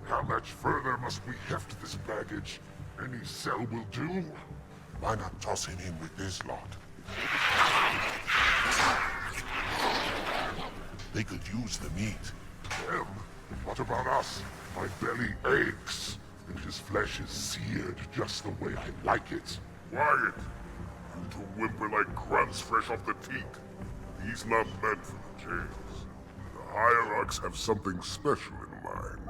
How much further must we heft this baggage? Any cell will do? Why not toss him in with this lot? They could use the meat. Them? What about us? My belly aches, and his flesh is seared just the way I like it. Quiet! You two whimper like grunts fresh off the teat. He's not meant for the jails. The Hierarchs have something special in mind.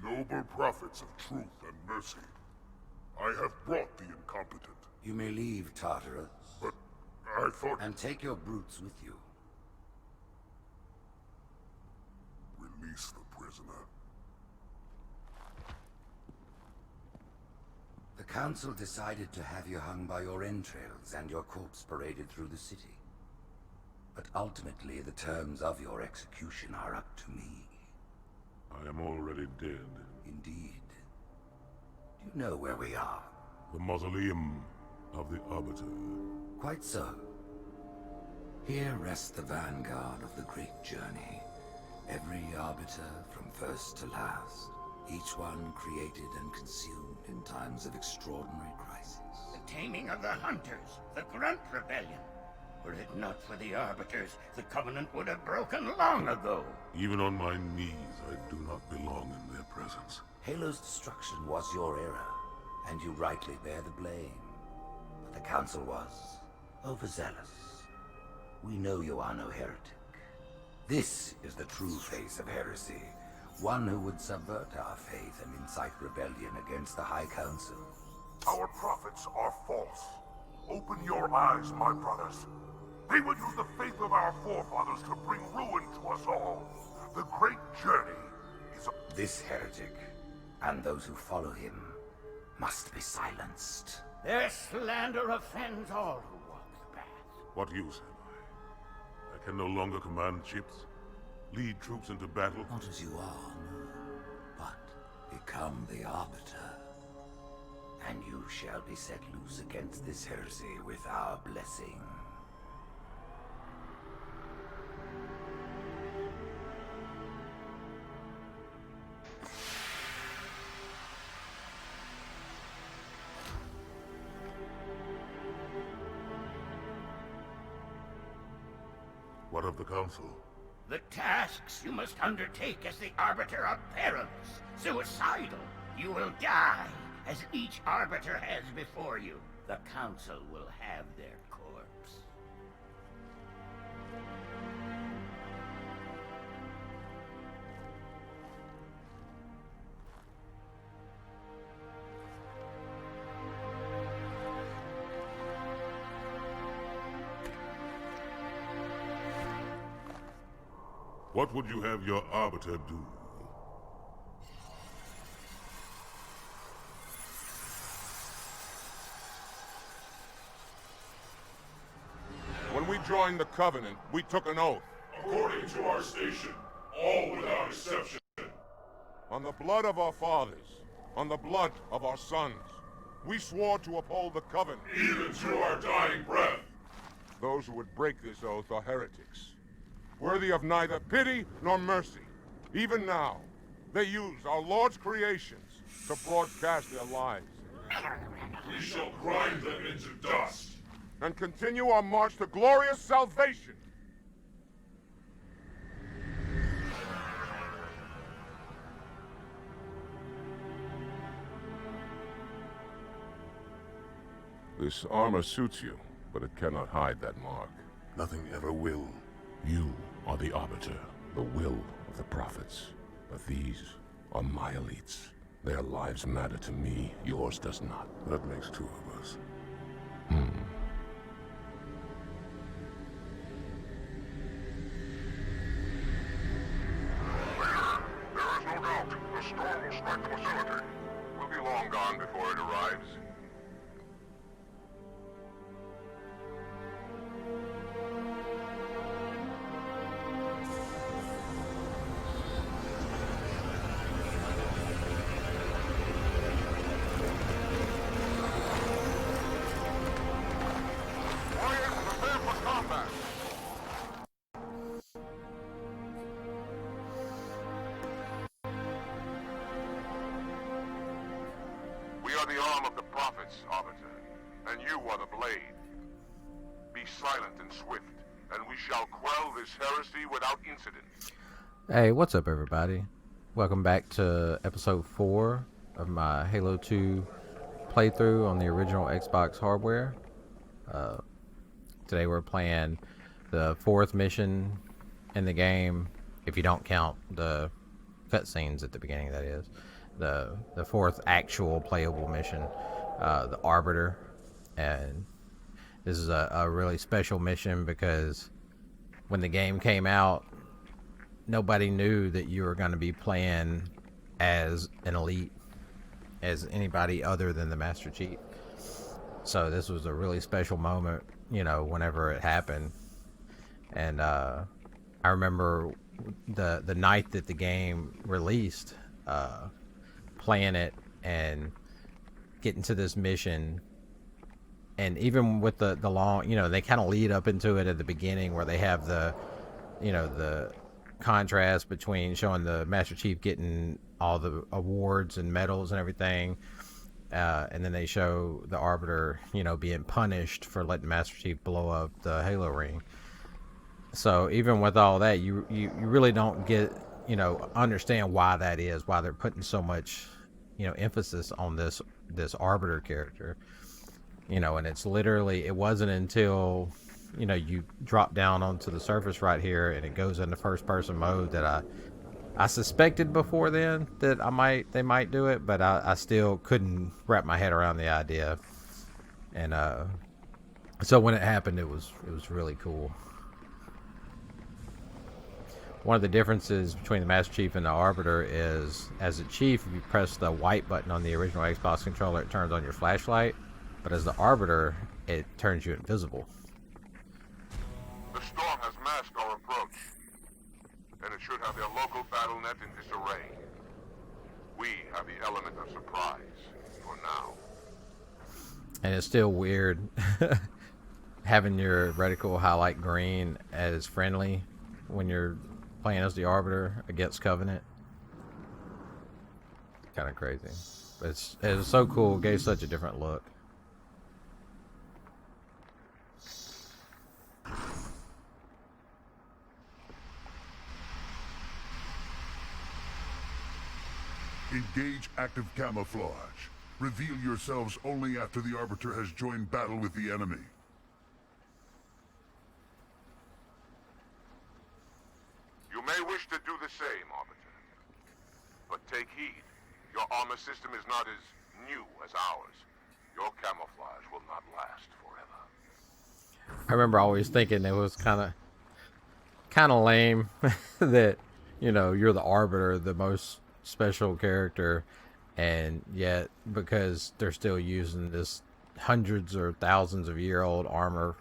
Noble prophets of truth and mercy, I have brought the incompetent. You may leave, Tartarus. But I thought... And take your brutes with you. Release the prisoner. The council decided to have you hung by your entrails and your corpse paraded through the city. But ultimately, the terms of your execution are up to me. I am already dead. Indeed. Do you know where we are? The mausoleum of the Arbiter. Quite so. Here rests the vanguard of the great journey. Every Arbiter from first to last. Each one created and consumed in times of extraordinary crisis. The taming of the Hunters, the Grunt Rebellion. Were it not for the Arbiters, the Covenant would have broken long ago. Even on my knees, I do not belong in their presence. Halo's destruction was your error, and you rightly bear the blame. But the Council was overzealous. We know you are no heretic. This is the true face of heresy. One who would subvert our faith and incite rebellion against the High Council. Our prophets are false. Open your eyes, my brothers. They will use the faith of our forefathers to bring ruin to us all. The great journey is a... This heretic, and those who follow him, must be silenced. Their slander offends all who walk the path. What use have I? I can no longer command ships, lead troops into battle. Not as you are, no, but become the Arbiter. And you shall be set loose against this heresy with our blessing. What of the Council? The tasks you must undertake as the Arbiter are perilous, suicidal. You will die, as each Arbiter has before you. The Council will have their corpse. What would you have your Arbiter do? When we joined the Covenant, we took an oath. According to our station, all without exception. On the blood of our fathers, on the blood of our sons, we swore to uphold the Covenant. Even to our dying breath. Those who would break this oath are heretics, worthy of neither pity nor mercy. Even now, they use our Lord's creations to broadcast their lies. We shall grind them into dust. And continue our march to glorious salvation. This armor suits you, but it cannot hide that mark. Nothing ever will. You are the Arbiter, the will of the Prophets. But these are my elites. Their lives matter to me, yours does not. That makes two of us. There is no doubt. The before it arrives. Warriors, prepare for combat! We are the arm of the prophets, Arbiter, and you are the blade. Be silent and swift, and we shall quell this heresy without incident. Hey, what's up, everybody? Welcome back to episode 4 of my Halo 2 playthrough on the original Xbox hardware. Today we're playing the 4th mission in the game, if you don't count the cutscenes at the beginning, that is. The 4th actual playable mission, the Arbiter. And this is a really special mission because when the game came out, nobody knew that you were going to be playing as an elite, as anybody other than the Master Chief. So this was a really special moment, you know, whenever it happened. And I remember the night that the game released, playing it and getting to this mission. And even with the long, you know, they kind of lead up into it at the beginning where they have the, you know, the contrast between showing the Master Chief getting all the awards and medals and everything, and then they show the Arbiter, you know, being punished for letting Master Chief blow up the Halo ring. So even with all that, you really don't get, you know, understand why that is, why they're putting so much, you know, emphasis on this Arbiter character. You know, and it's literally, it wasn't until, you know, you drop down onto the surface right here and it goes into first person mode that I suspected before then that they might do it, but I still couldn't wrap my head around the idea. And so when it happened, it was really cool. One of the differences between the Master Chief and the Arbiter is, as a Chief, if you press the white button on the original Xbox controller, it turns on your flashlight. But as the Arbiter, it turns you invisible. The storm has masked our approach, and it should have their local battle net in disarray. We have the element of surprise for now. And it's still weird having your reticle highlight green as friendly when you're playing as the Arbiter against Covenant. Kind of crazy. But it was so cool, it gave such a different look. Engage active camouflage. Reveal yourselves only after the Arbiter has joined battle with the enemy. You may wish to do the same, Arbiter. But take heed. Your armor system is not as new as ours. Your camouflage will not last forever. I remember always thinking it was kind of lame that, you know, you're the Arbiter, the most special character, and yet because they're still using this hundreds or thousands of year old armor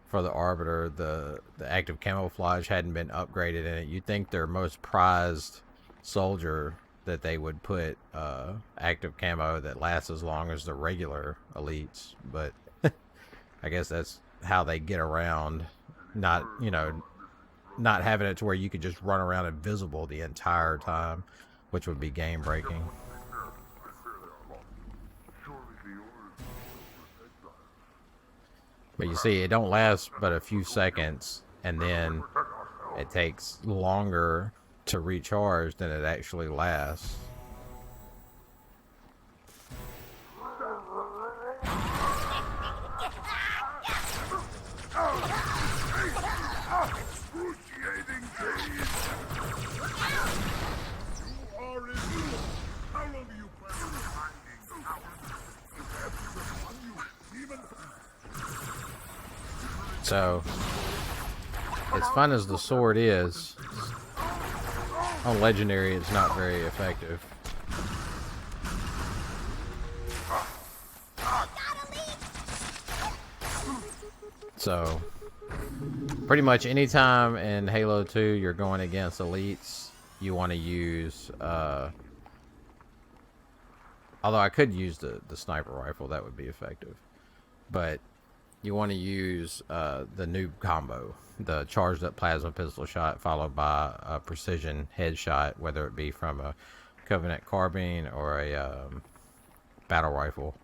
for the Arbiter, the active camouflage hadn't been upgraded in it. You'd think their most prized soldier that they would put active camo that lasts as long as the regular elites, but I guess that's how they get around not, you know, not having it to where you could just run around invisible the entire time, which would be game breaking. But you see, it don't last but a few seconds, and then it takes longer to recharge than it actually lasts. Excruciating pain! You are in. How long do you plan on finding the So, as fun as the sword is, on Legendary it's not very effective. So, pretty much anytime in Halo 2 you're going against elites, you want to use, although I could use the sniper rifle, that would be effective. But you want to use the noob combo, the charged up plasma pistol shot followed by a precision headshot, whether it be from a Covenant carbine or a battle rifle.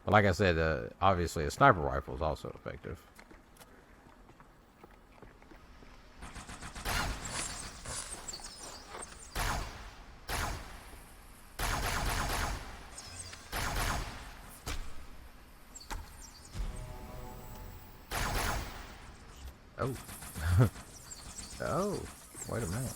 But like I said, obviously a sniper rifle is also effective. Oh. Oh, wait a minute.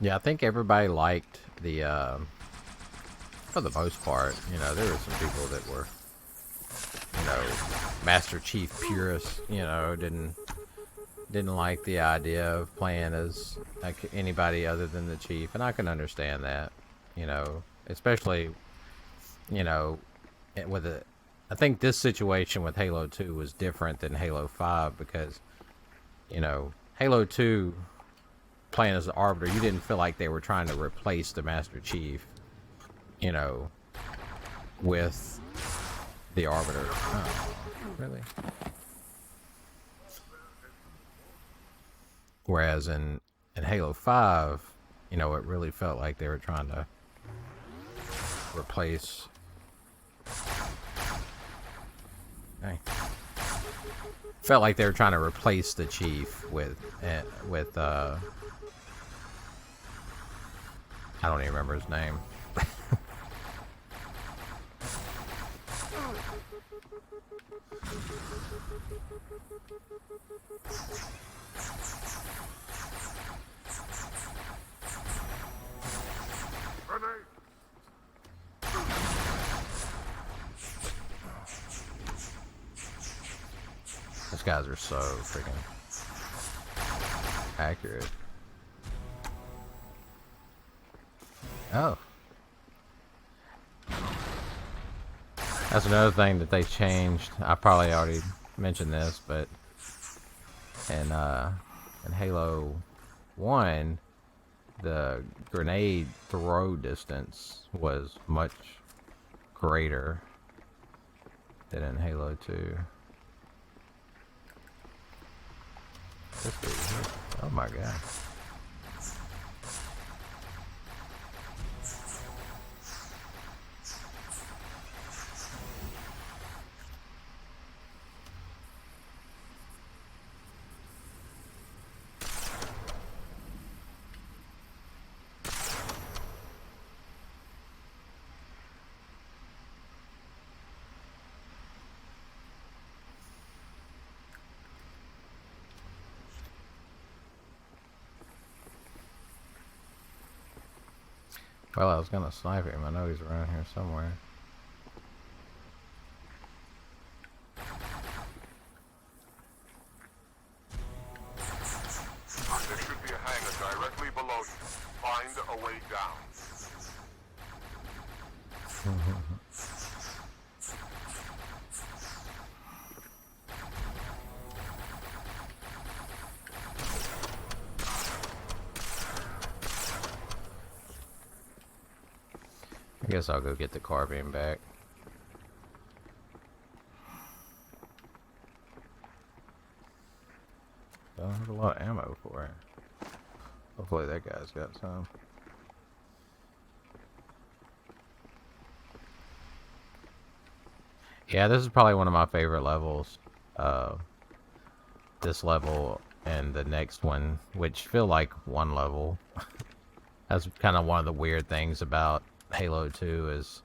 Yeah, I think everybody liked the, for the most part, you know, there were some people that were, you know, Master Chief purists, you know, didn't like the idea of playing as like anybody other than the Chief, and I can understand that, you know, especially, you know, with a, I think this situation with Halo 2 was different than Halo 5 because, you know, Halo 2, playing as the Arbiter, you didn't feel like they were trying to replace the Master Chief, you know, with the Arbiter. Oh, really? Whereas in Halo 5, you know, it really felt like they were trying to replace... Okay. Felt like they were trying to replace the Chief with I don't even remember his name. These guys are so freaking accurate. Oh. That's another thing that they changed. I probably already mentioned this, but in Halo 1, the grenade throw distance was much greater than in Halo 2. This dude here. Oh my god. Well, I was gonna snipe him. I know he's around here somewhere. There should be a hangar directly below you. Find a way down. I guess I'll go get the carbine back. Don't have a lot of ammo for it. Hopefully that guy's got some. Yeah, this is probably one of my favorite levels. This level and the next one, which feel like one level. That's kind of one of the weird things about Halo 2 is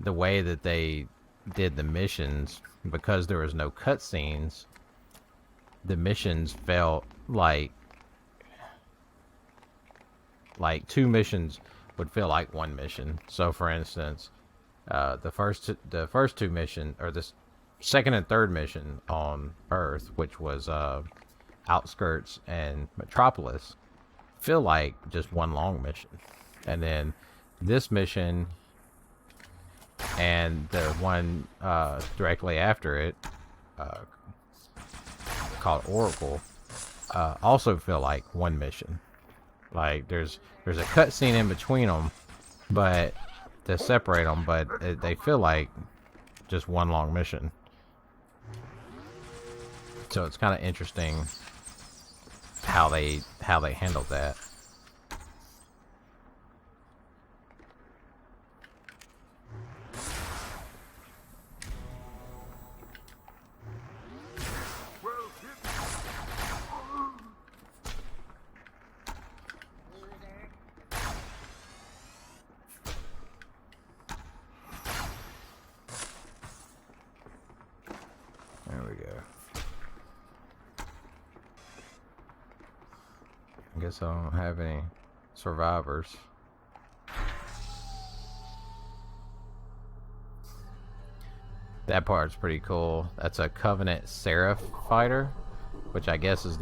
the way that they did the missions. Because there was no cutscenes, the missions felt like like 2 missions would feel like 1 mission. So, for instance, the first 2 missions, or the second and third mission on Earth, which was Outskirts and Metropolis, feel like just 1 long mission. And then this mission and the one directly after it, called Oracle, also feel like 1 mission. Like there's a cutscene in between them, but to separate them, but they feel like just 1 long mission. So it's kind of interesting how they handled that. There we go. I guess I don't have any survivors. That part's pretty cool. That's a Covenant Seraph fighter, which I guess is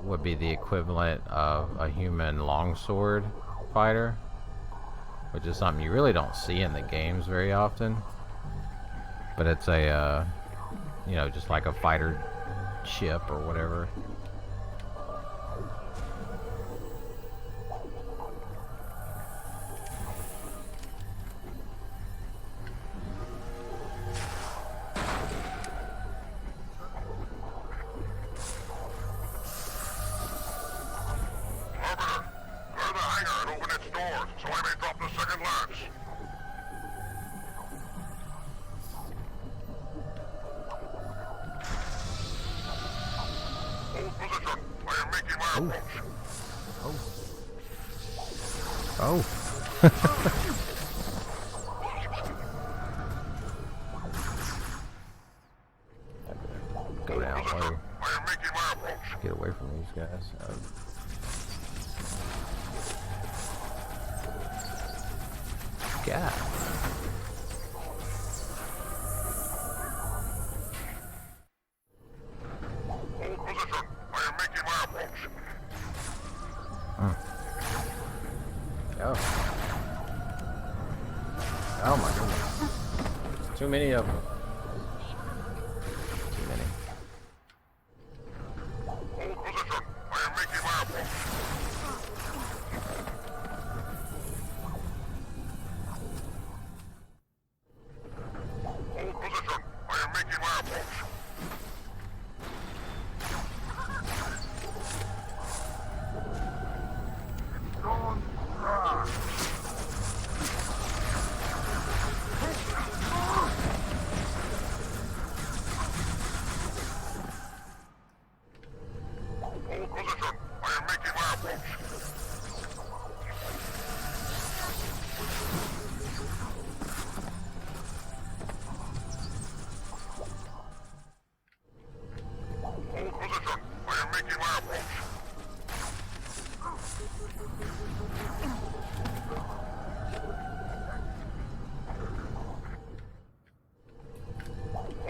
would be the equivalent of a human longsword fighter, which is something you really don't see in the games very often. But it's a you know, just like a fighter ship or whatever. Arbiter, clear the hangar and open its doors so I may drop the second latch. Hold position. I am making my approach. Oh. Go down low. I am making my approach. Get away from these guys. God. Hold position. I am making my approach. Oh. Oh my goodness. Too many of them. Too many. Hold position. I am making my approach. Hold position. I am making my approach. Hold position. I am making my approach. Hold position. I am making my approach. Hold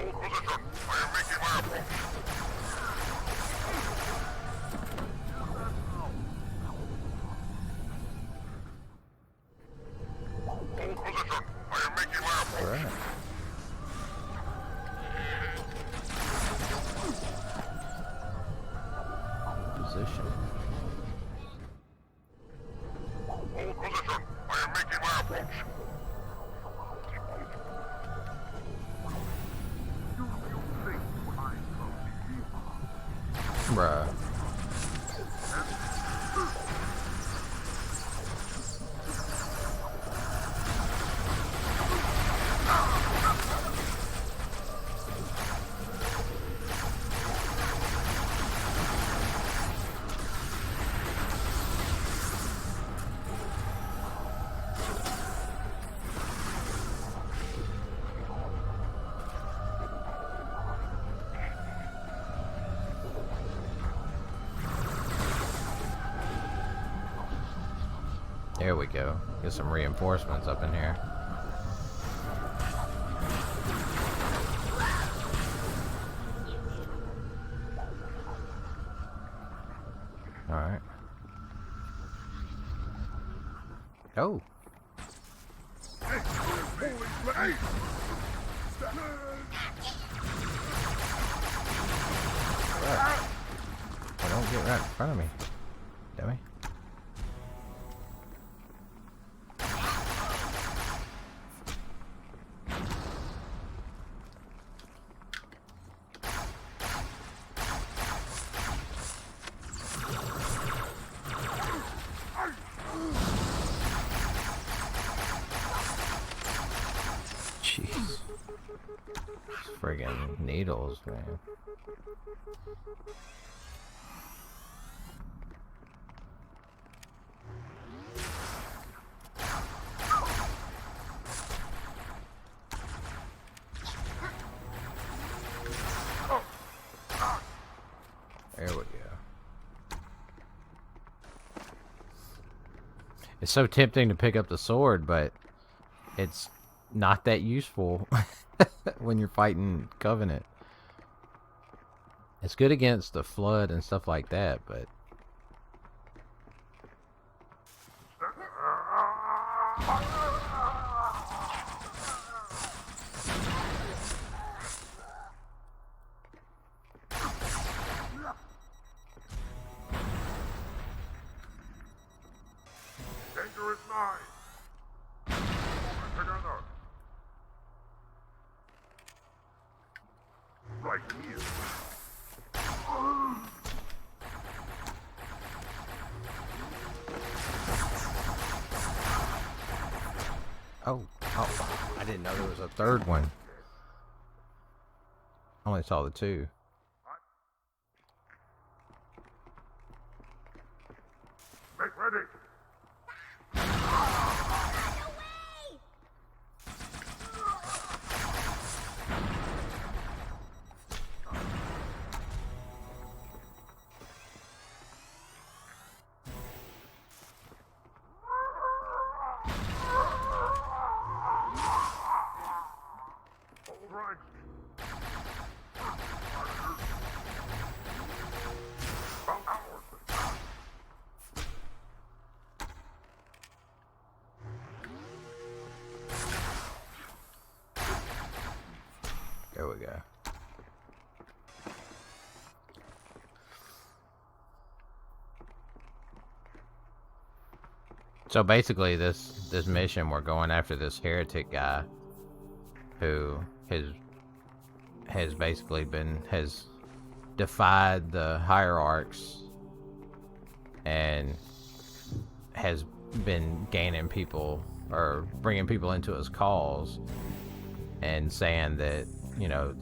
position. I am making my approach. Hold position. I am making my approach. Alright. Position. Hold position. I am making my approach. Bruh. There we go. Get some reinforcements up in here. Alright. Oh. Well, don't get right in front of me, dummy. Jeez. Friggin' needles, man. There we go. It's so tempting to pick up the sword, but it's not that useful when you're fighting Covenant. It's good against the Flood and stuff like that, but Danger is nigh. Together. Right here. oh, I didn't know there was a third one. I only saw the two. Make ready. All right. About ours. There we go. So basically, this mission, we're going after this heretic guy who has basically has defied the hierarchs and has been gaining people or bringing people into his cause and saying that, you know,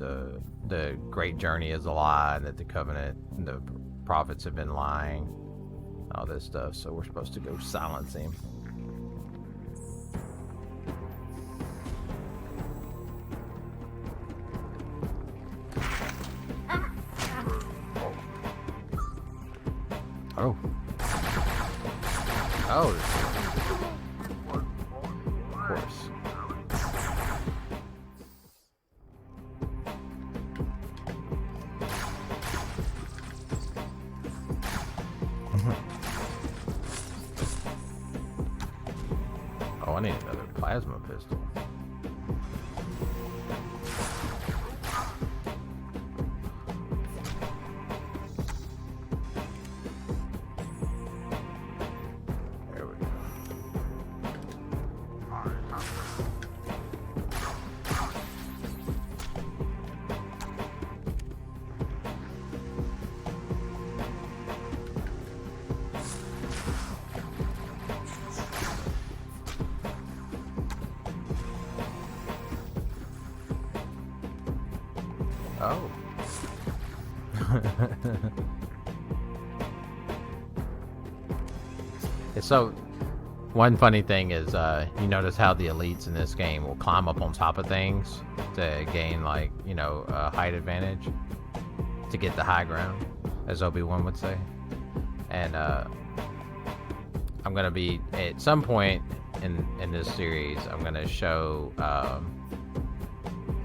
the great journey is a lie and that the Covenant, the prophets have been lying, all this stuff. So we're supposed to go silence him. Oh. Oh. Of course. Oh, I need another plasma pistol. There we go. Oh. So, one funny thing is, you notice how the elites in this game will climb up on top of things to gain, like, you know, a height advantage, to get the high ground, as Obi-Wan would say. And I'm I'm gonna be at some point in this series. I'm gonna show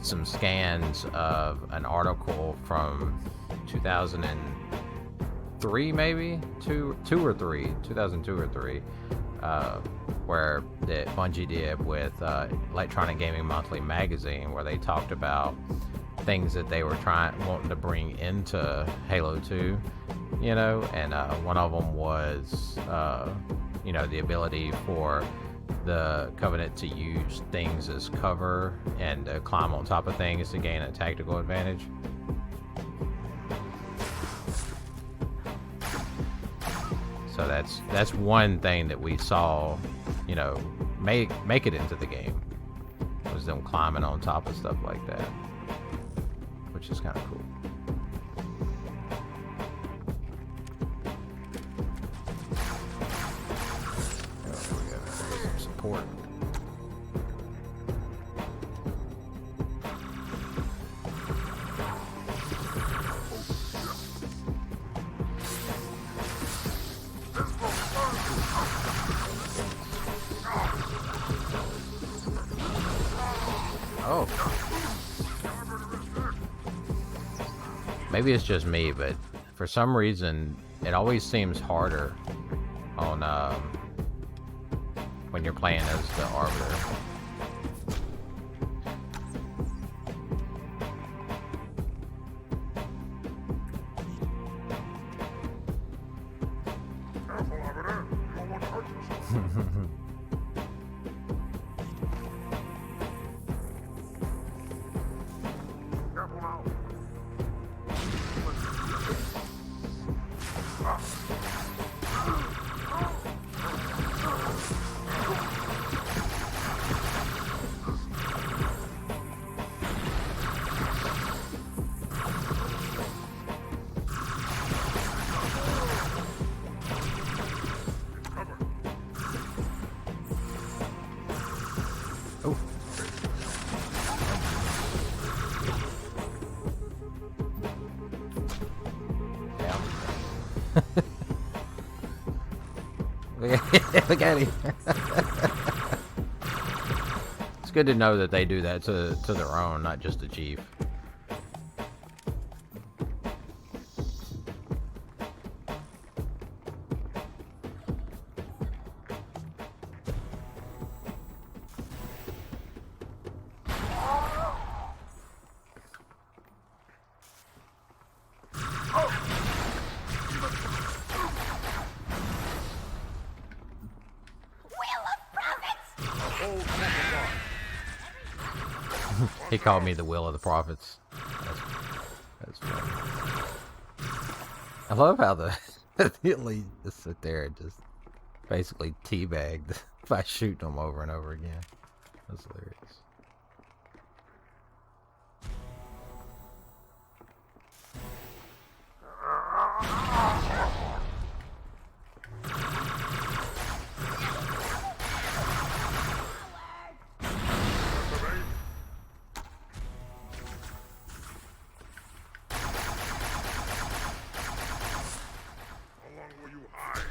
some scans of an article from 2003, maybe 2002 or three, where that Bungie did with Electronic Gaming Monthly magazine, where they talked about things that they were wanting to bring into Halo 2, you know, and one of them was, you know, the ability for the Covenant to use things as cover and climb on top of things to gain a tactical advantage. So that's one thing that we saw, you know, make it into the game, was them climbing on top of stuff like that, which is kind of cool. Oh, we gotta get some support. Oh. Maybe it's just me, but for some reason, it always seems harder on when you're playing as the Arbiter. Careful, Arbiter. You don't want to hurt yourself. Careful now. Oh. Down. Look at him. It's good to know that they do that to their own, not just the chief. He called me the Will of the Prophets. That's funny. I love how the elite just sit there and just basically teabagged by shooting them over and over again. That's hilarious. How long will you hide?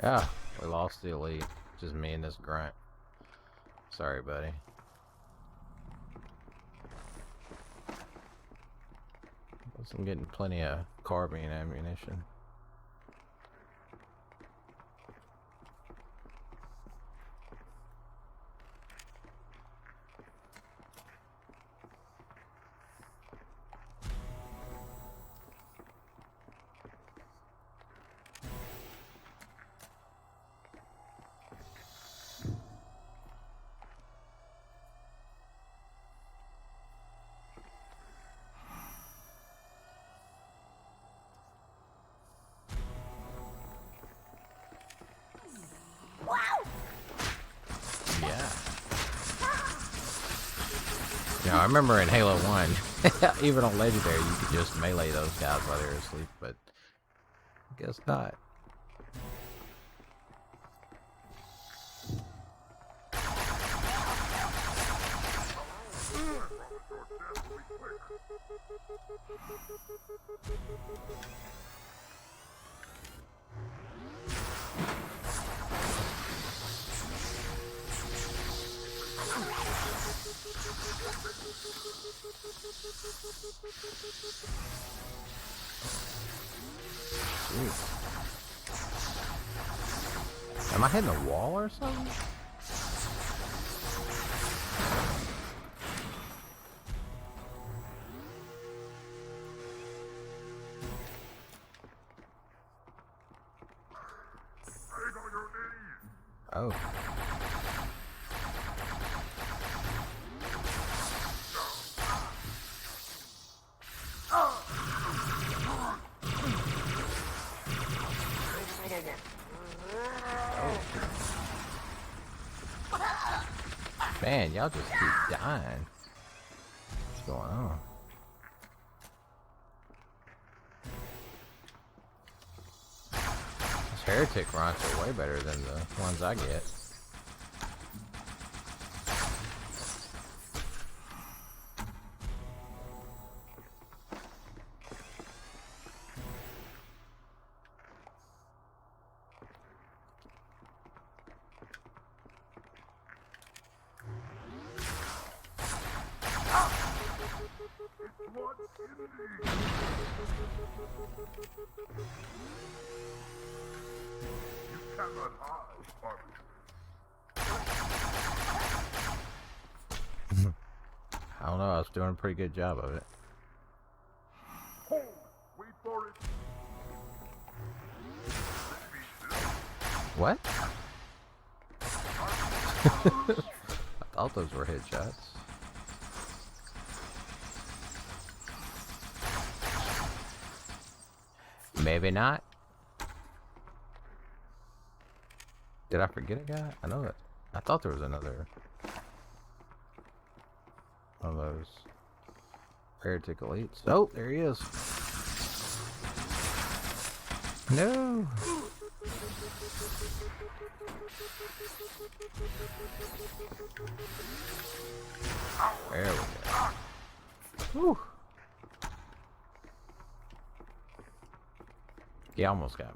Yeah, we lost the elite. Just me and this grunt. Sorry, buddy. I'm getting plenty of carbine ammunition. remember in Halo 1, even on Legendary, you could just melee those guys while they were asleep, but I guess not. Jeez. Am I hitting a wall or something? Oh. Man, y'all just keep dying. What's going on? These heretic rocks are way better than the ones I get. I don't know, I was doing a pretty good job of it. Hold! Wait for it! What? I thought those were headshots. Maybe not. Did I forget a guy? I know that. I thought there was another one of those heretic elites. Oh, there he is. No. There we go. Whew. He almost got me.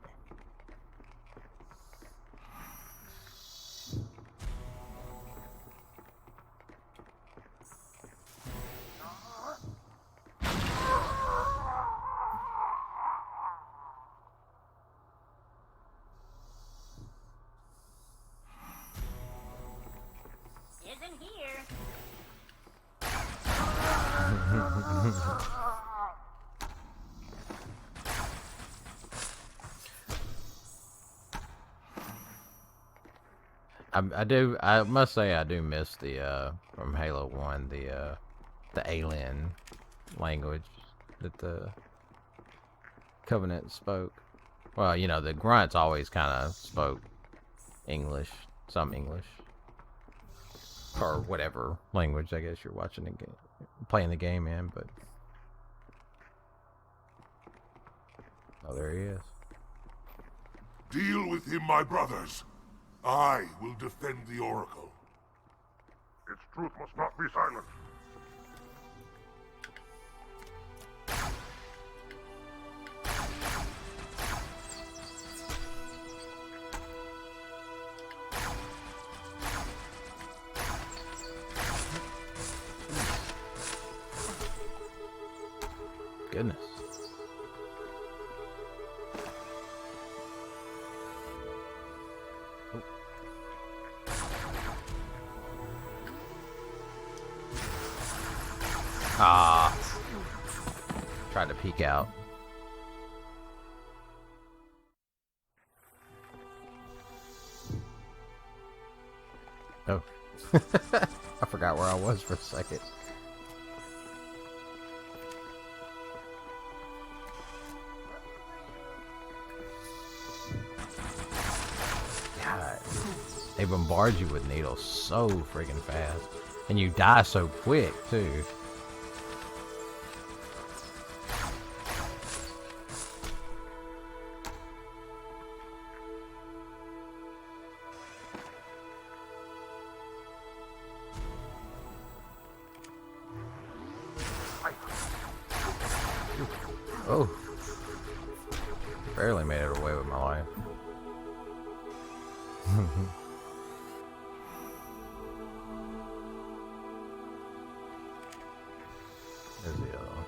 Isn't here. I must say I do miss the from Halo 1 the alien language that the Covenant spoke. Well, you know, the grunts always kind of spoke English, some English, or whatever language I guess you're watching the game, playing the game in. But oh, there he is. Deal with him, my brothers. I will defend the Oracle. Its truth must not be silent. Goodness. Ah. Tried to peek out. Oh. I forgot where I was for a second. God. They bombard you with needles so freaking fast. And you die so quick, too. barely made it away with my life. There's the other one.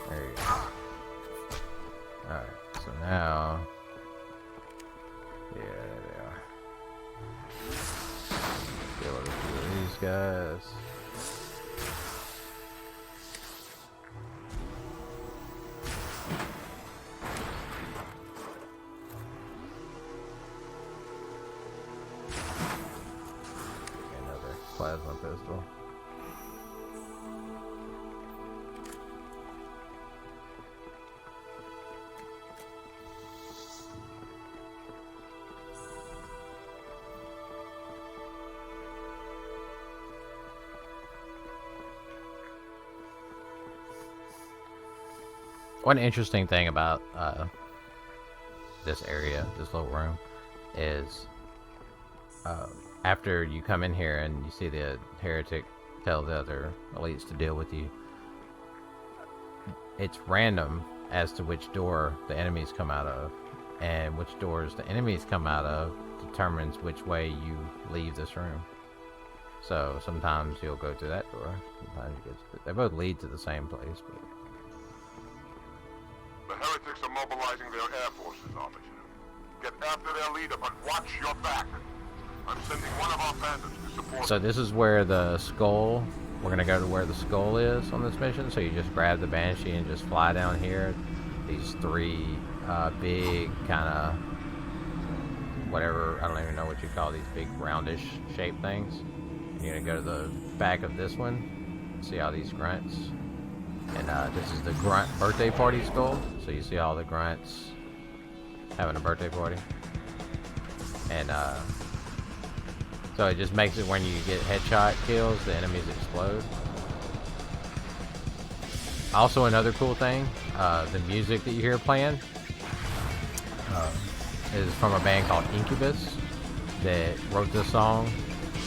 There you go. Alright, so now... Yeah, there they are. Get rid of a few of these guys. Another plasma pistol. One interesting thing about this area, this little room, is after you come in here and you see the heretic tell the other elites to deal with you, it's random as to which door the enemies come out of, and which doors the enemies come out of determines which way you leave this room. So sometimes you'll go to that door, sometimes you go to they both lead to the same place, but The heretics are mobilizing their air forces, Arbiter. Get after their leader, but watch your back. I'm sending one of our bandits to support. so this is where the skull, we're gonna go to where the skull is on this mission. So you just grab the Banshee and just fly down here. These three big kind of whatever, I don't even know what you call these big roundish shaped things. You're gonna go to the back of this one, see all these grunts. And this is the grunt birthday party skull. So you see all the grunts having a birthday party. And so it just makes it when you get headshot kills, the enemies explode. Also another cool thing, the music that you hear playing is from a band called Incubus that wrote this song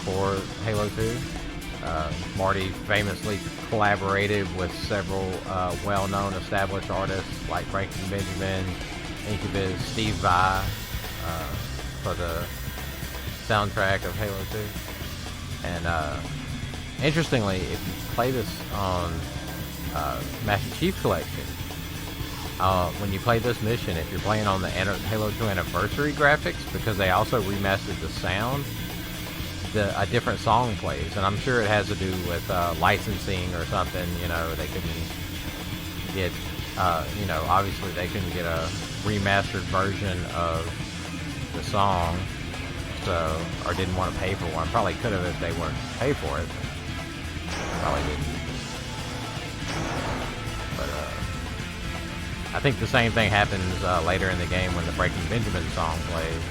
for Halo 2. Marty famously collaborated with several well-known established artists like Breaking Benjamin, Incubus, Steve Vai for the soundtrack of Halo 2. And interestingly, if you play this on Master Chief Collection, when you play this mission, if you're playing on the Halo 2 Anniversary graphics, because they also remastered the sound, a different song plays, and I'm sure it has to do with licensing or something. You know, they couldn't get, you know, obviously they couldn't get a remastered version of the song, so, or didn't want to pay for one. Probably could have if they weren't pay for it. Probably didn't. But I think the same thing happens later in the game when the Breaking Benjamin song plays.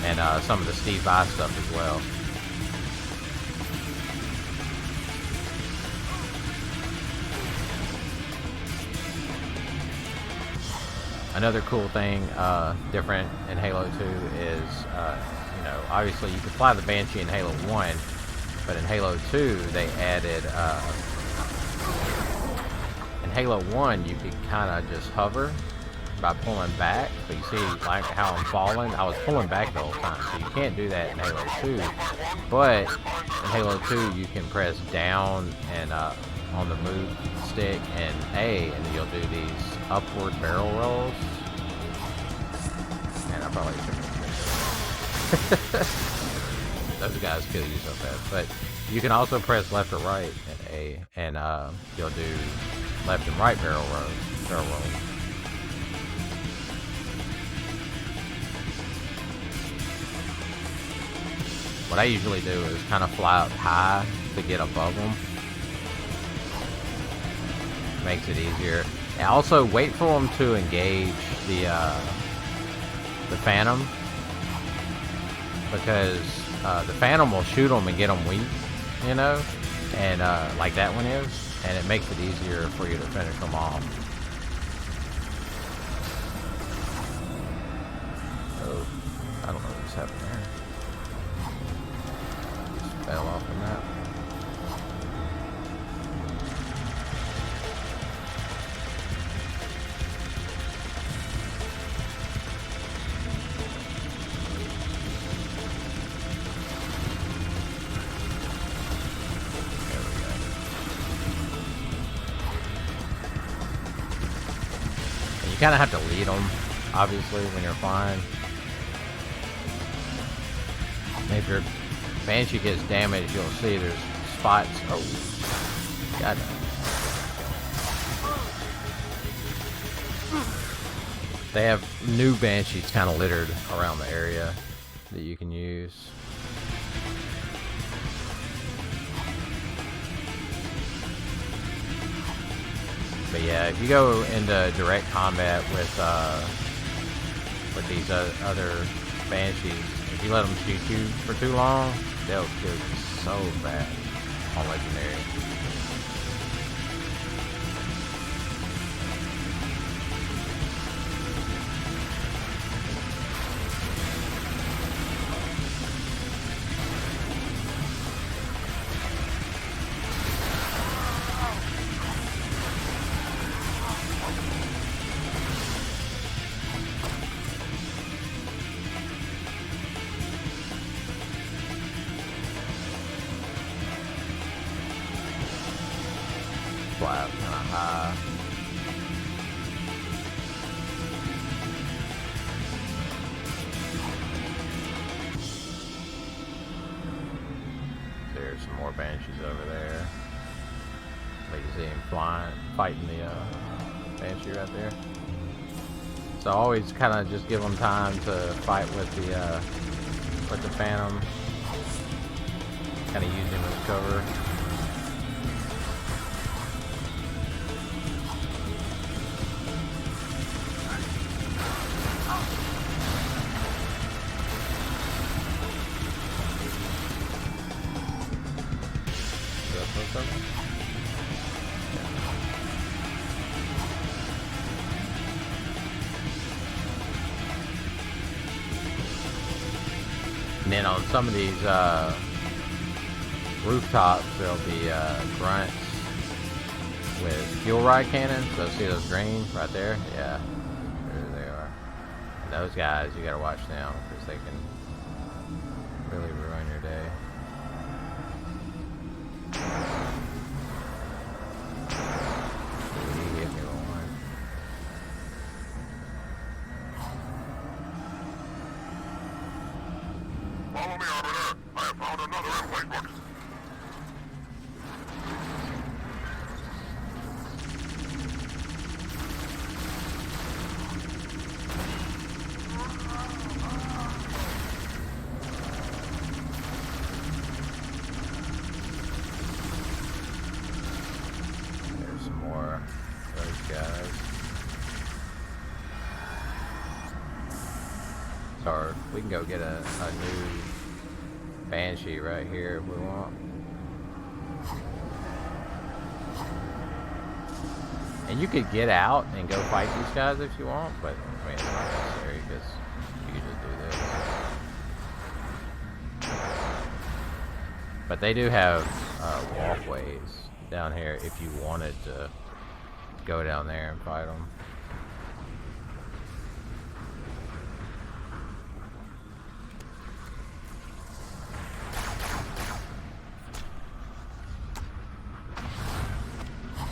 And some of the Steve Vai stuff as well. Another cool thing different in Halo 2 is, you know, obviously you could fly the Banshee in Halo 1, but in Halo 2 they added, in Halo 1 you could kind of just hover by pulling back, but you see like how I'm falling, I was pulling back the whole time, so you can't do that in Halo 2, but in Halo 2 you can press down and on the move stick and A, and you'll do these upward barrel rolls, and I probably shouldn't have those guys kill you so fast, but you can also press left or right and A, and you'll do left and right barrel rolls. What I usually do is kind of fly up high to get above them. Makes it easier. And also wait for them to engage the Phantom, because the Phantom will shoot them and get them weak, you know, and like that one is, and it makes it easier for you to finish them off. Oh, I don't know what's happening there. Fell off the map. kind of have to lead them, obviously, when you're flying. And if your Banshee gets damaged, you'll see there's spots. Oh, God. They have new Banshees kind of littered around the area that you can use. But yeah, if you go into direct combat with these other Banshees, if you let them shoot you for too long, they'll kill you so bad on Legendary. Fly up kind of high. There's some more Banshees over there. But you see him flying, fighting the Banshee right there. So always kind of just give them time to fight with the Phantom. Kind of use him as cover. And then on some of these rooftops, there'll be grunts with fuel rod cannons. So see those green right there? Yeah, there they are. And those guys, you gotta watch them because they can really ruin your day. He hit me one. Follow me, Arbiter. I have found another airplane book. There's some more of those guys. Or we can go get a new Banshee right here if we want. And you could get out and go fight these guys if you want, but I mean, it's not necessary because you can just do this. But they do have walkways down here if you wanted to go down there and fight them.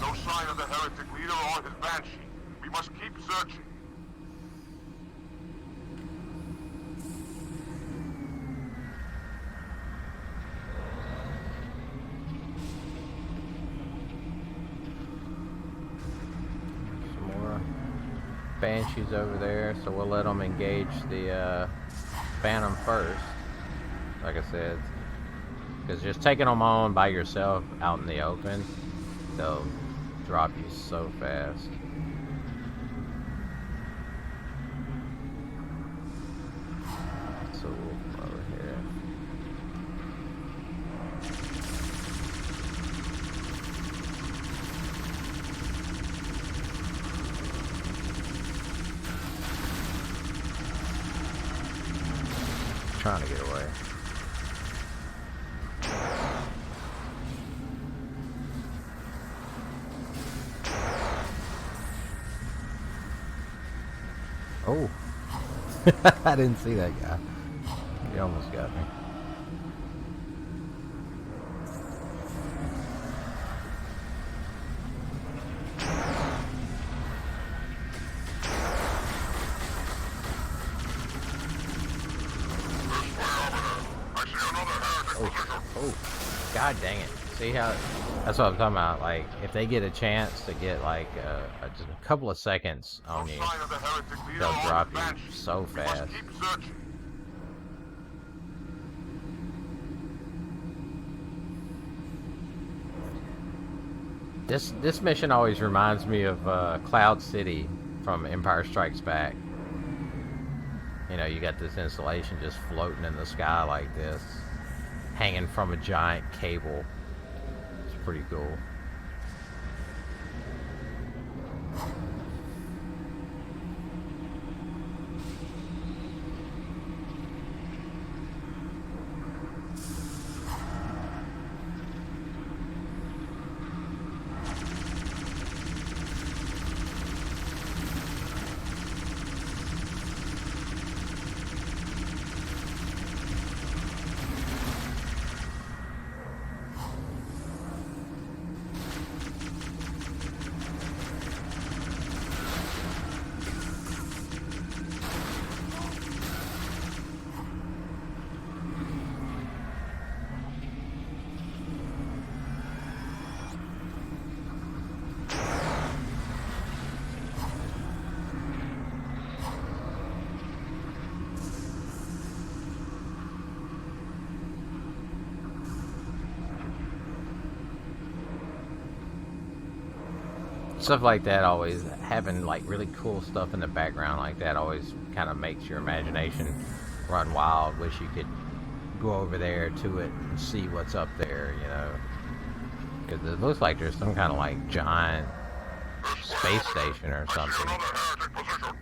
No sign of the heretic leader or his Banshee. We must keep searching. Some more Banshees over there, so we'll let them engage the Phantom first. Like I said, because just taking them on by yourself out in the open, they'll drop you so fast. So over here. Trying to get away. Oh, I didn't see that guy. He almost got me. God dang it. See how... That's what I'm talking about. Like, if they get a chance to get, like, just a couple of seconds on you, Sign of the heretic leader they'll on drop the you bench. so We must fast. keep searching. This mission always reminds me of Cloud City from Empire Strikes Back. You know, you got this installation just floating in the sky like this, hanging from a giant cable. It's pretty cool. Stuff like that, always having like really cool stuff in the background like that, always kind of makes your imagination run wild. Wish you could go over there to it and see what's up there, you know, because it looks like there's some kind of like giant space station or something. Another heretic position.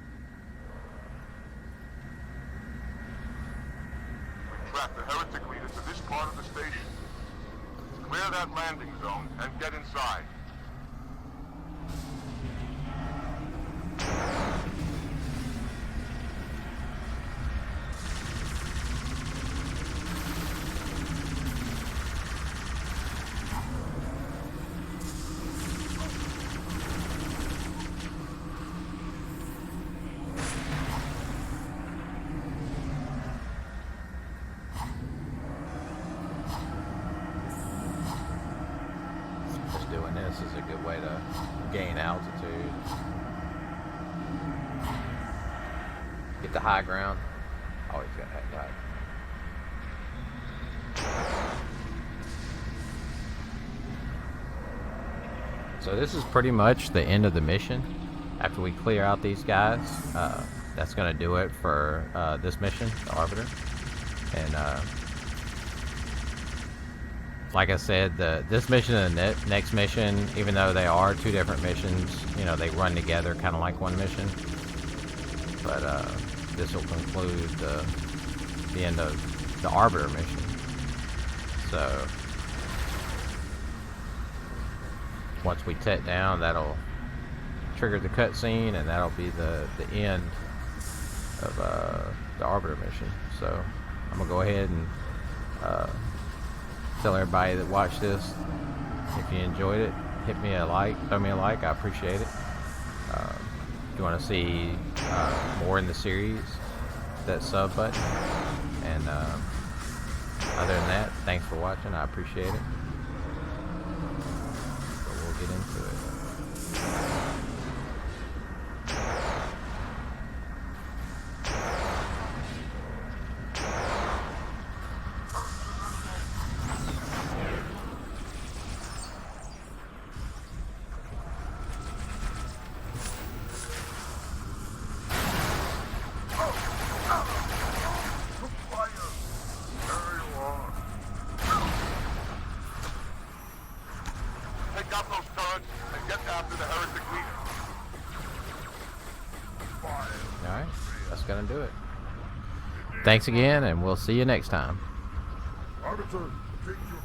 We track the heretic leader to this part of the station. Clear that landing zone and get inside. Just doing this is a good way to gain altitude. Get the high ground. Always got that high. So this is pretty much the end of the mission. After we clear out these guys, that's going to do it for this mission, the Arbiter. And like I said, this mission and the next mission, even though they are two different missions, you know, they run together kind of like one mission. But this will conclude the end of the Arbiter mission. So once we tet down, that'll trigger the cutscene, and that'll be the end of the Arbiter mission. So I'm gonna go ahead and tell everybody that watched this, if you enjoyed it, hit me a like, throw me a like, I appreciate it. If you want to see more in the series, that sub button. And other than that, thanks for watching, I appreciate it. So we'll get into it. Take out those turrets and get after the heretic leader. Alright, that's gonna do it. Thanks again, and we'll see you next time. Arbiter, take you